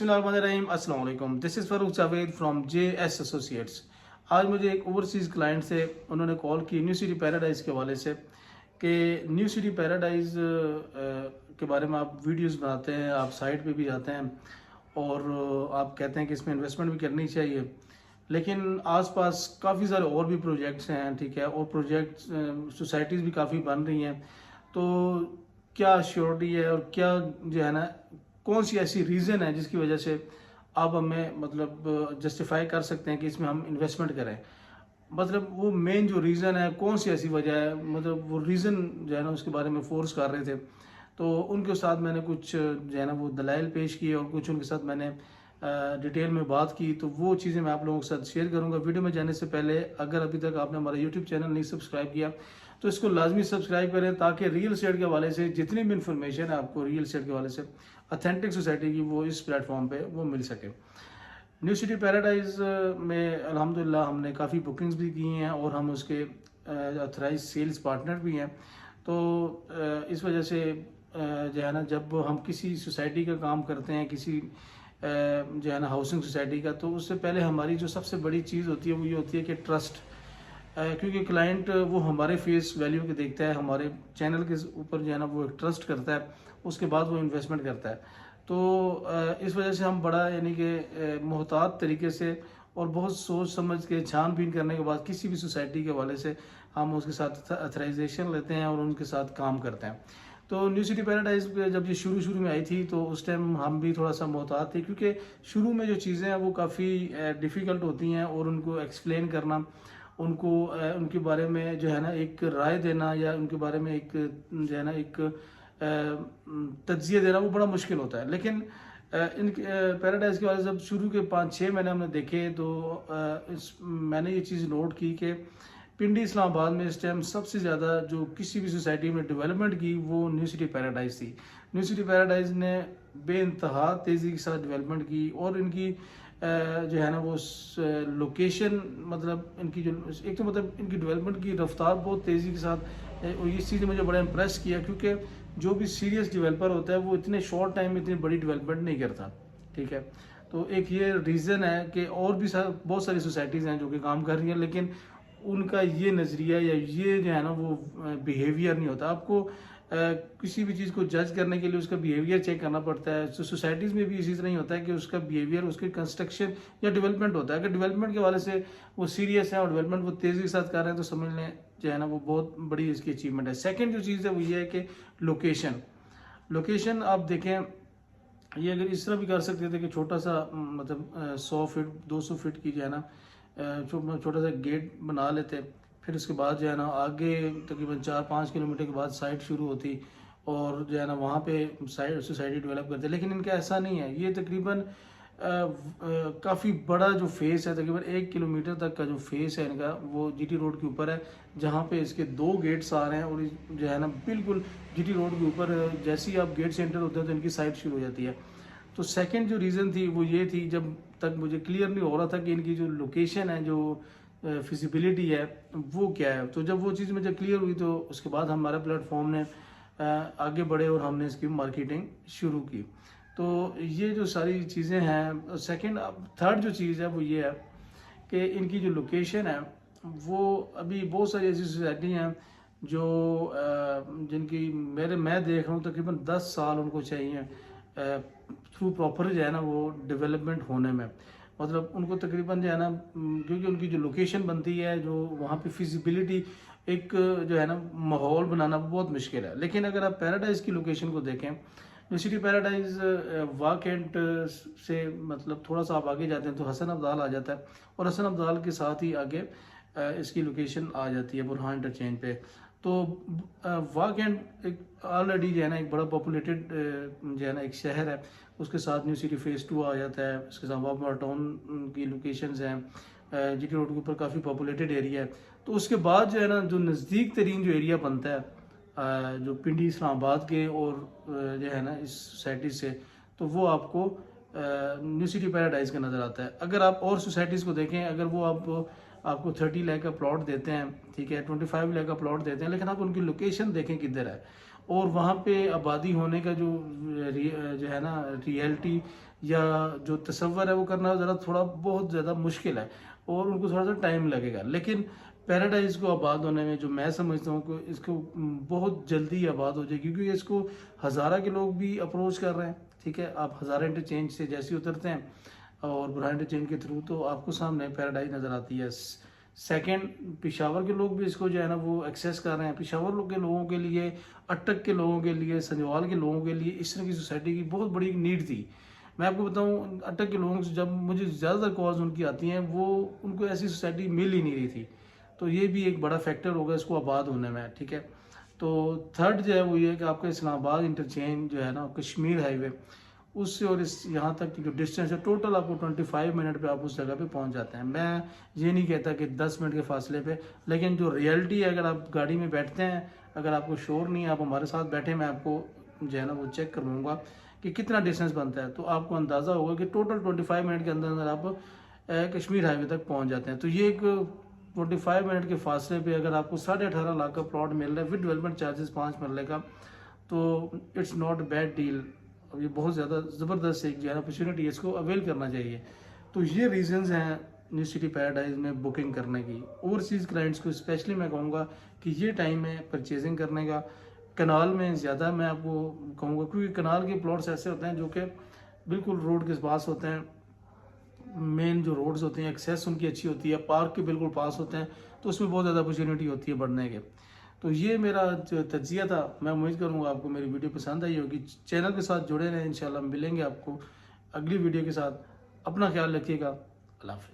बिस्मिल्लाहिर्रहमानिर्रहीम, अस्सलाम वालेकुम। This is Farooq Javed from JS associates. आज मुझे एक ओवरसीज़ क्लाइंट से उन्होंने कॉल की न्यू सिटी पैराडाइज़ के हवाले से कि न्यू सिटी पैराडाइज़ के बारे में आप वीडियोस बनाते हैं, आप साइट पे भी जाते हैं और आप कहते हैं कि इसमें इन्वेस्टमेंट भी करनी चाहिए, लेकिन आसपास काफ़ी सारे और भी प्रोजेक्ट्स हैं, ठीक है, और प्रोजेक्ट्स सोसाइटीज़ भी काफ़ी बन रही हैं। तो क्या श्योरिटी है और क्या जो है ना, कौन सी ऐसी रीज़न है जिसकी वजह से आप हमें मतलब जस्टिफाई कर सकते हैं कि इसमें हम इन्वेस्टमेंट करें। मतलब वो मेन जो रीज़न है, कौन सी ऐसी वजह है, मतलब वो रीज़न जो है ना उसके बारे में फोर्स कर रहे थे। तो उनके साथ मैंने कुछ जो है ना वो दलाइल पेश किए और कुछ उनके साथ मैंने डिटेल में बात की। तो वो चीज़ें मैं आप लोगों के साथ शेयर करूंगा। वीडियो में जाने से पहले अगर अभी तक आपने हमारा यूट्यूब चैनल नहीं सब्सक्राइब किया तो इसको लाजमी सब्सक्राइब करें, ताकि रियल एस्टेट के हवाले से जितनी भी इंफॉर्मेशन है आपको रियल एस्टेट के हवाले से ऑथेंटिक सोसाइटी की, वो इस प्लेटफॉर्म पे वो मिल सके। न्यू सिटी पैराडाइज में अल्हम्दुलिल्लाह हमने काफ़ी बुकिंग्स भी की हैं और हम उसके ऑथराइज सेल्स पार्टनर भी हैं। तो इस वजह से जो है ना, जब हम किसी सोसाइटी का काम करते हैं, किसी जो है ना हाउसिंग सोसाइटी का, तो उससे पहले हमारी जो सबसे बड़ी चीज़ होती है वो ये होती है कि ट्रस्ट। क्योंकि क्लाइंट वो हमारे फेस वैल्यू के देखता है, हमारे चैनल के ऊपर जो है ना वो ट्रस्ट करता है, उसके बाद वो इन्वेस्टमेंट करता है। तो इस वजह से हम बड़ा यानी कि मोहतात तरीके से और बहुत सोच समझ के छानबीन करने के बाद किसी भी सोसाइटी के हवाले से हम उसके साथ अथराइजेशन लेते हैं और उनके साथ काम करते हैं। तो न्यू सिटी पैराडाइज जब ये शुरू में आई थी तो उस टाइम हम भी थोड़ा सा मोहतात थे, क्योंकि शुरू में जो चीज़ें हैं वो काफ़ी डिफ़िकल्ट होती हैं और उनको एक्सप्लेन करना, उनको उनके बारे में जो है ना एक राय देना या उनके बारे में एक जो है ना एक तज्जिया देना वो बड़ा मुश्किल होता है। लेकिन इन पैराडाइज के वाले जब शुरू के 5-6 महीने हमने देखे तो मैंने ये चीज़ नोट की कि पिंडी इस्लामाबाद में इस टाइम सबसे ज़्यादा जो किसी भी सोसाइटी में डेवलपमेंट की वो न्यू सिटी पैराडाइज थी। न्यू सिटी पैराडाइज ने बेइंतहा तेज़ी के साथ डेवलपमेंट की और इनकी जो है ना वो लोकेशन, मतलब इनकी जो एक तो मतलब इनकी डेवलपमेंट की रफ्तार बहुत तेज़ी के साथ और इस चीज़ ने मुझे बड़ा इम्प्रेस किया, क्योंकि जो भी सीरियस डेवलपर होता है वो इतने शॉर्ट टाइम में इतनी बड़ी डेवलपमेंट नहीं करता, ठीक है। तो एक ये रीज़न है कि और भी बहुत सारी सोसाइटीज़ हैं जो कि काम कर रही हैं, लेकिन उनका ये नज़रिया या ये जो है ना वो बिहेवियर नहीं होता। आपको किसी भी चीज़ को जज करने के लिए उसका बिहेवियर चेक करना पड़ता है। तो सोसाइटीज़ में भी इसी तरह ही होता है कि उसका बिहेवियर, उसके कंस्ट्रक्शन या डेवलपमेंट होता है। अगर डेवलपमेंट के हवाले से वो सीरियस है और डेवलपमेंट वो तेज़ी के साथ कर रहे हैं तो समझ लें जो है ना वो बहुत बड़ी इसकी अचीवमेंट है। सेकेंड जो चीज़ है वो ये है कि लोकेशन आप देखें, ये अगर इस तरह भी कर सकते थे कि छोटा सा मतलब 100 फीट 200 फीट की जो है ना छोटा सा गेट बना लेते, फिर उसके बाद जो है ना आगे तकरीबन 4-5 किलोमीटर के बाद साइट शुरू होती और जो है ना वहाँ पे साइट सोसाइटी डेवलप करते। लेकिन इनका ऐसा नहीं है। ये तकरीबन काफ़ी बड़ा जो फेस है, तकरीबन 1 किलोमीटर तक का जो फेस है इनका, वो जीटी रोड के ऊपर है, जहाँ पे इसके 2 गेट्स आ रहे हैं और जो है ना बिल्कुल जीटी रोड के ऊपर जैसे ही आप गेट से एंटर होते हैं तो इनकी साइट शुरू हो जाती है। तो सेकंड जो रीज़न थी वो ये थी, जब तक मुझे क्लियर नहीं हो रहा था कि इनकी जो लोकेशन है, जो फिजिबिलिटी है वो क्या है। तो जब वो चीज़ मुझे क्लियर हुई तो उसके बाद हमारे प्लेटफॉर्म ने आगे बढ़े और हमने इसकी मार्केटिंग शुरू की। तो ये जो सारी चीज़ें हैं। सेकंड थर्ड जो चीज़ है वो ये है कि इनकी जो लोकेशन है वो अभी बहुत सारी ऐसी सोसाइटी हैं जो जिनकी मैं देख रहा हूँ तकरीबन 10 साल उनको चाहिए थ्रू प्रॉपर जो है ना वो डेवलपमेंट होने में। मतलब उनको तकरीबन जो है ना क्योंकि उनकी जो लोकेशन बनती है, जो वहाँ पे फिजिबिलिटी एक जो है ना माहौल बनाना बहुत मुश्किल है। लेकिन अगर आप पैराडाइज की लोकेशन को देखें, new city paradise walk and से मतलब थोड़ा सा आप आगे जाते हैं तो हसन अब्दाल आ जाता है और हसन अब्दाल के साथ ही आगे इसकी लोकेशन आ जाती है बुरहान इंटरचेंज पे। तो वाक एंड एक ऑलरेडी जो है ना एक बड़ा पॉपुलेटेड जो है ना एक शहर है, उसके साथ न्यू सिटी फेज़ 2 आ जाता है, उसके साथ वापमार टाउन की लोकेशंस हैं, जीटी रोड के ऊपर काफ़ी पॉपुलेटेड एरिया है। तो उसके बाद जो है ना जो नज़दीक तरीन जो एरिया बनता है जो पिंडी इस्लामाबाद के और जो है ना इस सोसाइटी से, तो वो आपको न्यू सिटी पैराडाइज का नज़र आता है। अगर आप और सोसाइटीज़ को देखें, अगर वो आपको 30 लाख का प्लॉट देते हैं, ठीक है, 25 लाख का प्लॉट देते हैं, लेकिन आप उनकी लोकेशन देखें किधर है और वहाँ पे आबादी होने का जो है ना रियलिटी या जो तसव्वुर है वो करना ज़रा थोड़ा बहुत ज़्यादा मुश्किल है और उनको थोड़ा सा टाइम लगेगा। लेकिन पैराडाइज को आबाद होने में जो मैं समझता हूँ कि इसको बहुत जल्दी आबाद हो जाए, क्योंकि इसको हज़ारा के लोग भी अप्रोच कर रहे हैं। ठीक है, आप हज़ारा इंटरचेंज से जैसे ही उतरते हैं और बुरहान इंटरचेंज के थ्रू तो आपको सामने पैराडाइज नज़र आती है। सेकंड, पेशावर के लोग भी इसको जो है ना वो एक्सेस कर रहे हैं। पेशावर लोग के लोगों के लिए, अटक के लोगों के लिए, संजवाल के लोगों के लिए इस तरह की सोसाइटी की बहुत बड़ी नीड थी। मैं आपको बताऊं, अटक के लोगों से जब मुझे ज़्यादातर कॉल्स उनकी आती हैं, वो उनको ऐसी सोसाइटी मिल ही नहीं रही थी। तो ये भी एक बड़ा फैक्टर होगा इसको आबाद होने में। ठीक है, तो थर्ड जो है वो ये है कि आपका इस्लामाबाद इंटरचेंज जो है ना कश्मीर हाईवे, उससे और इस यहाँ तक की जो डिस्टेंस है टोटल आपको 25 मिनट पे आप उस जगह पे पहुँच जाते हैं। मैं ये नहीं कहता कि 10 मिनट के फासले पे, लेकिन जो रियलिटी है, अगर आप गाड़ी में बैठते हैं, अगर आपको शोर नहीं है, आप हमारे साथ बैठे, मैं आपको जो है ना वो चेक करवाऊँगा कि कितना डिस्टेंस बनता है, तो आपको अंदाज़ा होगा कि टोटल 25 मिनट के अंदर अंदर आप कश्मीर हाईवे तक पहुँच जाते हैं। तो ये एक 25 मिनट के फासले पे अगर आपको 18.5 लाख का प्लॉट मिल रहा है विद डेवलपमेंट चार्जेस 5 मरले का, तो इट्स नॉट बैड डील। अब ये बहुत ज़्यादा ज़बरदस्त एक जो है अपॉर्चुनिटी है, इसको अवेल करना चाहिए। तो ये रीजंस हैं न्यू सिटी पैराडाइज में बुकिंग करने की। ओवरसीज़ क्लाइंट्स को स्पेशली मैं कहूँगा कि ये टाइम है परचेजिंग करने का। कनाल में ज़्यादा मैं आपको कहूँगा, क्योंकि कनाल के प्लॉट्स ऐसे होते हैं जो कि बिल्कुल रोड के पास होते हैं, मेन जो रोड्स होते हैं एक्सेस उनकी अच्छी होती है, पार्क के बिल्कुल पास होते हैं, तो उसमें बहुत ज़्यादा अपॉर्चुनिटी होती है बढ़ने के। तो ये मेरा जो तज्जिया था, मैं उम्मीद करूँगा आपको मेरी वीडियो पसंद आई होगी। चैनल के साथ जुड़े रहें, इंशाल्लाह मिलेंगे आपको अगली वीडियो के साथ। अपना ख्याल रखिएगा। अल्लाह हाफ़िज़।